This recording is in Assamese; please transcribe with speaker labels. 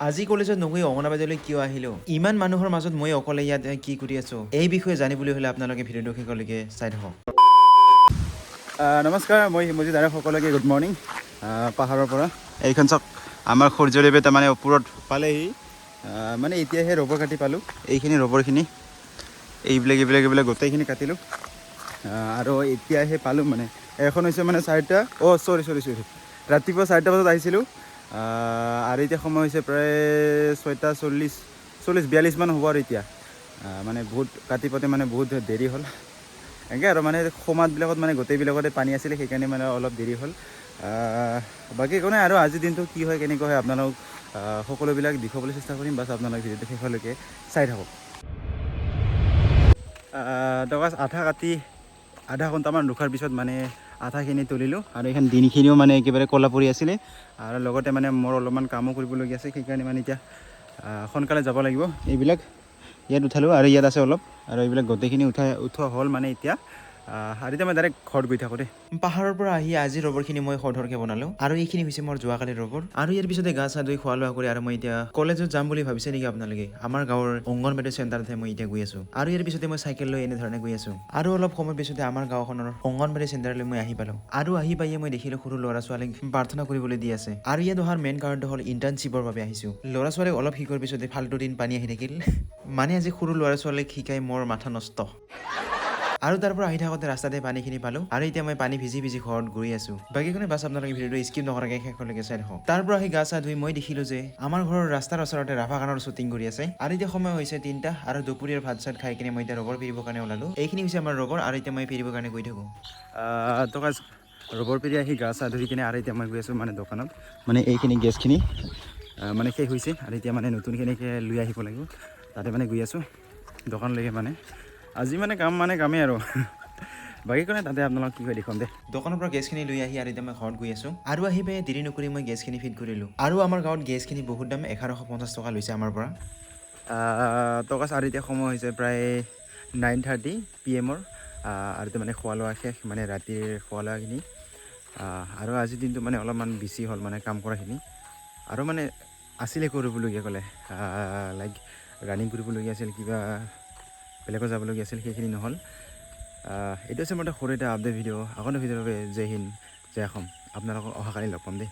Speaker 1: আজি কলেজত নগৈ অংগনাবাদীলৈ কিয় আহিলো ইমান মানুহৰ মাজত মই অকলে ইয়াত কি কৰি আছো এই বিষয়ে জানিবলৈ হলে আপোনালোকে ভিডিঅ'টো শেষলৈকে চাই থাকক
Speaker 2: নমস্কাৰ মই হিমজিত আৰু সকলোকে গুড মৰ্ণিং পাহাৰৰ পৰা এইখন চাওক আমাৰ সূৰ্যদেৱে তাৰমানে ওপৰত পালেহি মানে এতিয়াহে ৰবৰ কাটি পালোঁ এইখিনি ৰবৰখিনি এইবিলাক গোটেইখিনি কাটিলোঁ আৰু এতিয়াহে পালোঁ মানে এখন হৈছে মানে 4টা চৰি ৰাতিপুৱা 4টা বজাত আহিছিলোঁ আৰু এতিয়া সময় হৈছে প্ৰায় 6টা 40 মান হ'ব আৰু এতিয়া মানে বহুত কাটি পাতে মানে বহুত দেৰি হ'ল এনেকৈ আৰু মানে সমাজবিলাকত মানে গোটেইবিলাকতে পানী আছিলে সেইকাৰণে মানে অলপ দেৰি হ'ল বাকী একো নাই আৰু আজিৰ দিনটো কি হয় কেনেকুৱা হয় আপোনালোক সকলোবিলাক দেখুৱাবলৈ চেষ্টা কৰিম বাছ আপোনালোক ভিডিঅ'টো শেষলৈকে চাই থাকক টকাচ আধা ঘণ্টামান ৰখাৰ পিছত মানে আধাখিনি তুলিলোঁ আৰু এইখন দিনখিনিও মানে একেবাৰে ক'লা পৰি আছিলে আৰু লগতে মানে মোৰ অলপমান কামো কৰিবলগীয়া আছে সেইকাৰণে মানে এতিয়া সোনকালে যাব লাগিব এইবিলাক ইয়াত উঠালোঁ আৰু ইয়াত আছে অলপ আৰু এইবিলাক গোটেইখিনি উঠোৱা হ'ল মানে এতিয়া আৰু এতিয়া মই ডাইৰেক্ট ঘৰত গৈ থাকোঁ দেই
Speaker 1: পাহাৰৰ পৰা আহি আজি ৰবৰখিনি মই খৰধৰকে বনালো আৰু এইখিনি হৈছে মোৰ যোৱাকালিৰ ৰবৰ আৰু ইয়াৰ পিছতে গা চা ধুই খোৱা লোৱা কৰি আৰু মই এতিয়া কলেজত যাম বুলি ভাবিছে নেকি আপোনালোকে আমাৰ গাঁৱৰ অংগনবাদী চেণ্টাৰতহে মই এতিয়া গৈ আছো আৰু ইয়াৰ পিছতে মই চাইকেল লৈ এনেধৰণে গৈ আছো আৰু অলপ সময় পিছতে আমাৰ গাঁওখনৰ অংগনবাদী চেণ্টাৰলৈ মই আহি পালো আৰু আহি পাইয়ে মই দেখিলো সৰু ল'ৰা ছোৱালীক প্ৰাৰ্থনা কৰিবলৈ দি আছে আৰু ইয়াত অহাৰ মেইন কাৰণটো হ'ল ইণ্টাৰ্ণশ্বিপৰ বাবে আহিছো ল'ৰা ছোৱালীক অলপ শিকোৱাৰ পিছতে ফাল্টু দিন পানী আহি থাকিল মানে আজি সৰু ল'ৰা ছোৱালীক শিকাই মোৰ মাথা নষ্ট আৰু তাৰ পৰা আহি থাকোঁতে ৰাস্তাতে পানীখিনি পালোঁ আৰু এতিয়া মই পানী ভিজি ঘৰত গৈ আছোঁ বাকীখনে বাছ আপোনালোকে ভিডিঅ'টো স্কিপ নকৰাকৈ শেষলৈকে চাই থাকক তাৰ পৰা আহি গা চা ধুই মই দেখিলোঁ যে আমাৰ ঘৰৰ ৰাস্তাৰ ওচৰতে ৰাভা গানৰ শ্বুটিং কৰি আছে আৰু এতিয়া সময় হৈছে 3টা আৰু দুপৰীয়াৰ ভাত চাত খাই কিনে মই এতিয়া ৰবৰ পেৰিবৰ কাৰণে ওলালোঁ এইখিনি হৈছে আমাৰ ৰবৰ আৰু এতিয়া মই পেৰিবৰ কাৰণে গৈ থাকোঁ
Speaker 2: টকা ৰবৰ পেৰি আহি গা চা ধুই কিনে আৰু এতিয়া মই গৈ আছোঁ মানে দোকানত মানে এইখিনি গেছখিনি মানে শেষ হৈছে আৰু এতিয়া মানে নতুনখিনিকে লৈ আহিব লাগিব তাতে মানে গৈ আছোঁ দোকানলৈকে মানে আজি মানে কামেই আৰু বাকী কাৰণে তাতে আপোনালোক কি হয় দেখুৱাম দে
Speaker 1: দোকানৰ পৰা গেছখিনি লৈ আহি আৰু এতিয়া মই ঘৰত গৈ আছোঁ আৰু আহি পাই দেৰি নকৰি মই গেছখিনি ফিট কৰিলোঁ আৰু আমাৰ গাঁৱত গেছখিনি বহুত দাম 1150 টকা লৈছে আমাৰ পৰা
Speaker 2: টকা আৰু এতিয়া সময় হৈছে প্ৰায় 9:30 PM আৰু এতিয়া মানে খোৱা লোৱা শেষ মানে ৰাতিৰ খোৱা লোৱাখিনি আৰু আজিৰ দিনটো মানে অলপমান বেছি হ'ল মানে কাম কৰাখিনি আৰু মানে আছিলে কৰিবলগীয়া ক'লে লাইক ৰানিং কৰিবলগীয়া আছিল কিবা বেলেগত যাবলগীয়া আছিল সেইখিনি নহ'ল এইটো হৈছে মোৰ সৰু এটা আপডেট ভিডিঅ' আগন্তুক ভিডিঅ'ৰ বাবে জয় হিন্দ জয় অসম আপোনালোকক অহাকালি লগ পাম দেই